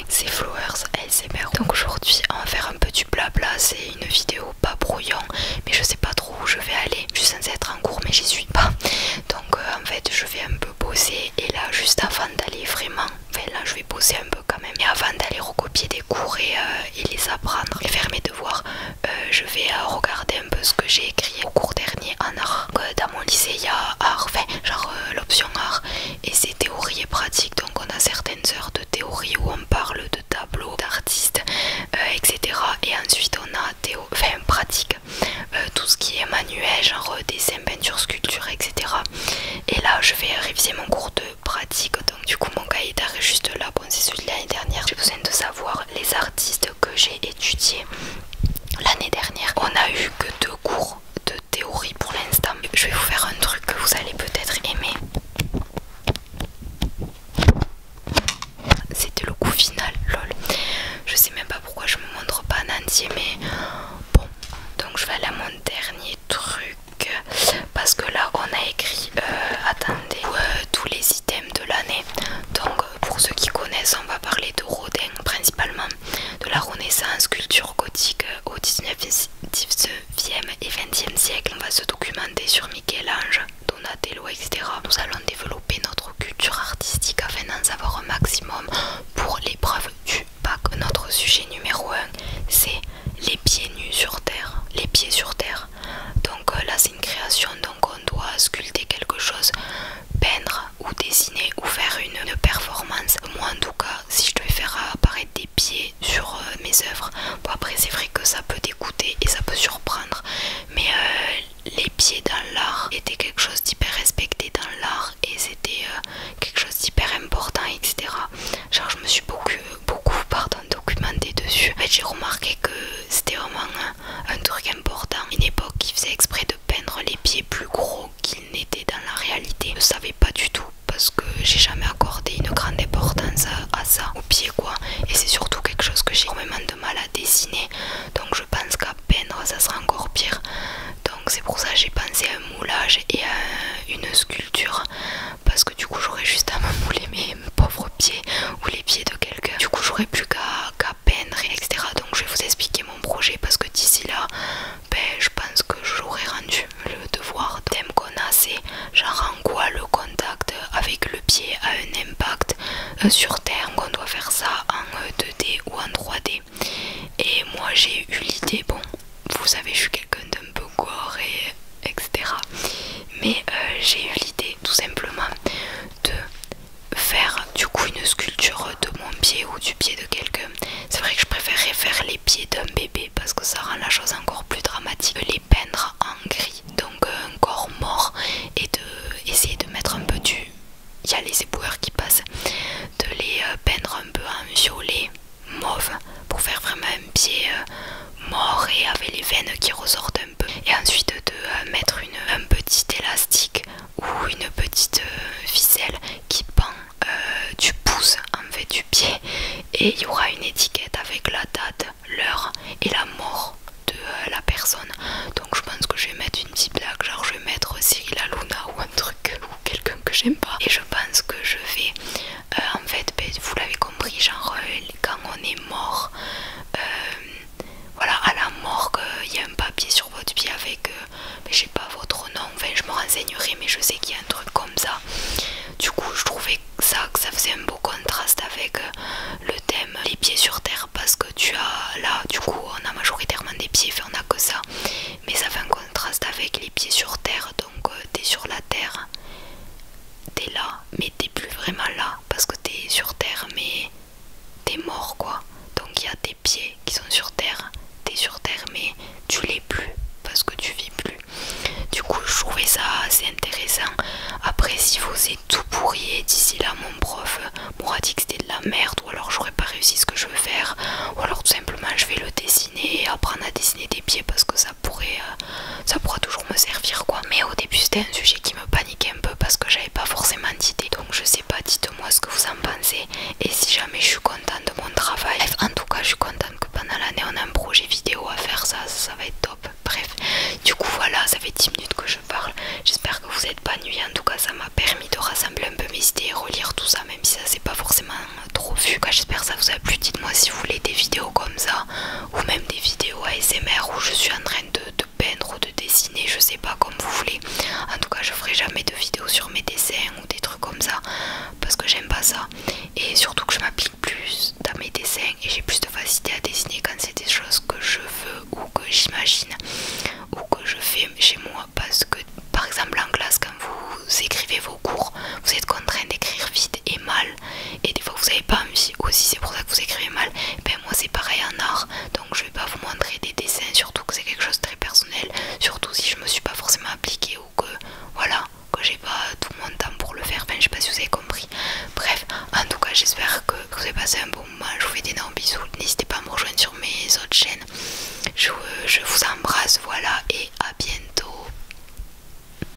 c'est Flowers ASMR. Donc aujourd'hui on va faire un peu du blabla, c'est une vidéo pas brouillon, mais je sais pas trop où je vais aller. Je suis censée être en cours mais j'y suis pas. Donc en fait je vais un peu bosser et là juste avant d'aller vraiment, enfin là je vais bosser un peu quand même. Et avant d'aller recopier des cours et les apprendre et faire mes devoirs, je vais regarder un peu ce que j'ai écrit au cours dernier en art. Dans mon lycée il y a art, enfin genre l'option art et c'est théorie et pratique. Donc on a certaines heures de théorie où on parle de tableaux, d'artistes, etc. Et ensuite on a pratique, tout ce qui est manuel, genre dessin, peinture, sculpture, etc. Et là je vais réviser mon cours de pratique. Donc du coup mon cahier d'art est juste là, bon c'est celui de l'année dernière. J'ai besoin de savoir les artistes que j'ai étudiés l'année dernière. On a eu que 2 cours de théorie pour l'instant. Je vais vous faire un truc que vous allez peut-être aimer. C'était le coup final, lol. Je sais même pas pourquoi je me montre pas en entier, mais bon. Donc je vais aller à mon dernier truc parce que là on a écrit, attendez, tous les items de l'année. Donc pour ceux qui connaissent, on va parler de Rodin principalement, de la Renaissance, culture gothique au 19e et 20e siècle. On va se documenter sur Michel-Ange, Donatello, etc. Nous allons développer notre culture artistique afin d'en savoir un maximum pour l'épreuve du bac. Notre sujet numéro 1, c'est les pieds nus sur terre. Les pieds sur terre. Donc là c'est une création, donc on doit sculpter quelque chose, peindre ou dessiner ou faire une performance. Moi en tout cas, si je devais faire apparaître des pieds sur mes œuvres, bon après c'est vrai que ça peut dégoûter et ça peut surprendre, mais les pieds dans l'art étaient quelque chose d'hyper respecté dans l'art et c'était quelque chose d'hyper important, etc. Genre je me suis beaucoup documenté dessus. En fait j'ai remarqué que c'était vraiment un truc important. Une époque qui faisait exprès de peindre les pieds plus gros qu'ils n'étaient dans la réalité. Je ne savais pas du tout parce que j'ai jamais accordé une grande importance à ça, aux pieds quoi. Et c'est surtout quelque chose que j'ai énormément de mal à dessiner. Donc je pense qu'à peindre ça sera encore pire. Donc c'est pour ça que j'ai pensé à un moulage et à une sculpture. Parce que du coup j'aurais juste à me mouler mes pauvres pieds ou les pieds de quelqu'un. Du coup j'aurais plus qu'à peindre, etc. Donc je vais vous expliquer mon projet parce que d'ici là, je pense que j'aurais rendu le devoir. Le thème qu'on a c'est genre en quoi le contact avec le pied a un impact sur terre. On doit faire ça en 2D ou en 3D. Et moi j'ai eu l'idée, bon vous savez je suis quelqu'un d'un peu gore et etc. Mais j'ai eu l'idée tout simplement de faire du coup une sculpture de mon pied ou du pied de quelqu'un. C'est vrai que je préférerais faire les pieds d'un bébé parce que ça rend la chose encore plus dramatique. Les peindre en gris, donc un corps mort, et de essayer de mettre un peu du... Il y a les éboueurs qui passent, de les peindre un peu en violet, mauve, pour faire vraiment un pied mort et avec les veines qui ressortent un peu. Et ensuite de mettre un petit élastique ou une petite ficelle qui pend du pouce en fait du pied, et il y aura une étiquette avec la date, l'heure et la mort de la personne. Donc je pense que je vais mettre une petite blague, genre je vais mettre Cyril Hanouna ou un truc ou quelqu'un que j'aime pas. Et je pense que je vais en fait, vous l'avez compris, genre quand on est mort, voilà, à la morgue il y a un papier sur votre pied avec je sais pas votre nom, enfin je me renseignerai, mais je sais qu'il y a un truc comme ça. Du coup je trouvais que ça faisait un beau contraste avec le thème les pieds sur terre, parce que tu as là du coup on a majoritairement des pieds, enfin on a que ça, mais ça fait un contraste avec les pieds sur terre. Donc t'es sur la terre, t'es là mais t'es plus vraiment là parce que t'es sur terre mais t'es mort quoi. Donc il y a tes pieds qui sont sur terre, t'es sur terre mais tu l'es plus parce que tu vis plus. Du coup je trouvais ça assez intéressant. Après si vous êtes tout pourri et d'ici là mon prof m'aura dit que c'était de la merde, ou alors j'aurais pas réussi ce que je veux faire, ou alors tout simplement je vais le dessiner et apprendre à dessiner des pieds parce que ça pourra toujours me servir quoi. Mais au début c'était un sujet qui me paniquait un peu parce que j'avais pas forcément d'idée. Donc je sais pas, dites-moi ce que vous en pensez et si jamais je suis contente de mon travail. Bref, en tout cas je suis contente que pendant l'année on a un projet vidéo à faire, ça va être top. Bref, du coup voilà, ça fait 10 minutes que je parle, j'espère que vous êtes pas ennuyés, en tout cas ça m'a permis